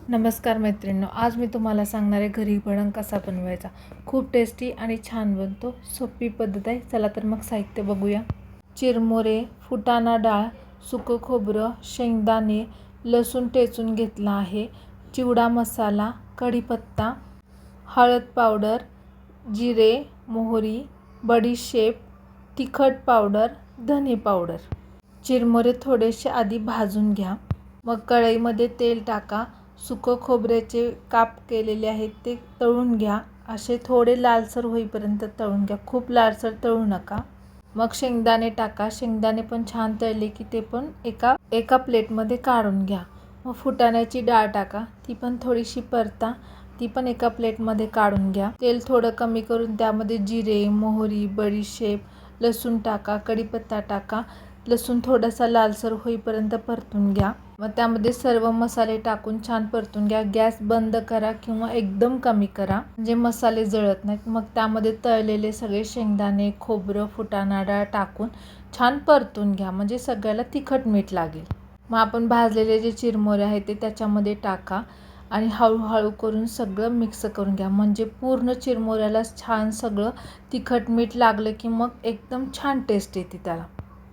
नमस्कार मैत्रिणींनो, आज मी तुम्हाला सांगणार आहे घरी भडंग कसा बनवायचा। खूप टेस्टी आणि छान बनतो। सोपी पद्धत आहे। चला तर मग साहित्य बघूया। चिरमुरे, फुटाणा डाळ, सुकं खोबरं, शेंगदाणे, लसूण ठेचून घेतला आहे, चिवडा मसाला, कढीपत्ता, हळद पावडर, जिरे, मोहरी, बडीशेप, तिखट पावडर, धने पावडर। चिरमुरे थोडेसे आधी भाजून घ्या। मग कढईमध्ये तेल टाका। सुकं खोबऱ्याचे काप केलेले आहेत ते तळून घ्या। असे थोडे लालसर होईपर्यंत तळून घ्या, खूप लालसर तळू नका। मग शेंगदाणे टाका। शेंगदाणे पण छान तळले की ते पण एका प्लेटमध्ये काढून घ्या। मग फुटाण्याची डाळ टाका, ती पण थोडीशी परता, ती पण एका प्लेटमध्ये काढून घ्या। तेल थोडं कमी करून त्यामध्ये जिरे, मोहरी, बडीशेप, लसूण टाका, कढीपत्ता टाका। लसूण थोडासा लालसर होईपर्यंत परतून घ्या। मग त्यामध्ये सर्व मसाले टाकून छान परतून घ्या। गॅस बंद करा किंवा एकदम कमी करा म्हणजे मसाले जळत नाहीत। मग त्यामध्ये तळलेले सगळे शेंगदाणे, खोबरं, फुटाणा डाळ टाकून छान परतून घ्या म्हणजे सगळ्याला तिखट मीठ लागेल। मग आपण भाजलेले जे चिरमुरे आहेत ते त्याच्यामध्ये टाका आणि हळूहळू करून सगळं मिक्स करून घ्या म्हणजे पूर्ण चिरमुऱ्याला छान सगळं तिखट मीठ लागलं की मग एकदम छान टेस्ट येते त्याला।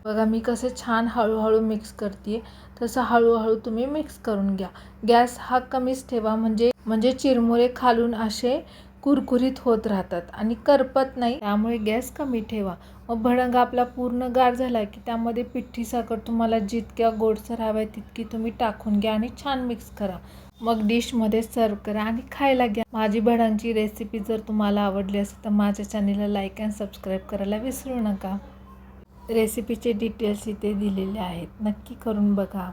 बघा मी कसं छान हळूहळू मिक्स करते, तसं हळूहळू तुम्ही मिक्स करून घ्या। गॅस हा कमीच ठेवा म्हणजे चिरमुरे खालून असे कुरकुरीत होत राहतात आणि करपत नाही, त्यामुळे गॅस कमी ठेवा। मग भडंग आपला पूर्ण गार झाला की त्यामध्ये पिठी साखर तुम्हाला जितक्या गोडसर हवे तितकी तुम्ही टाकून घ्या आणि छान मिक्स करा। मग डिशमध्ये सर्व करा आणि खायला घ्या। माझी भडंगची रेसिपी जर तुम्हाला आवडली असेल तर माझ्या चॅनलला लाईक अँड सबस्क्राईब करायला विसरू नका। रेसिपीचे डिटेल्स इथे दिलेले आहेत, नक्की करून बघा।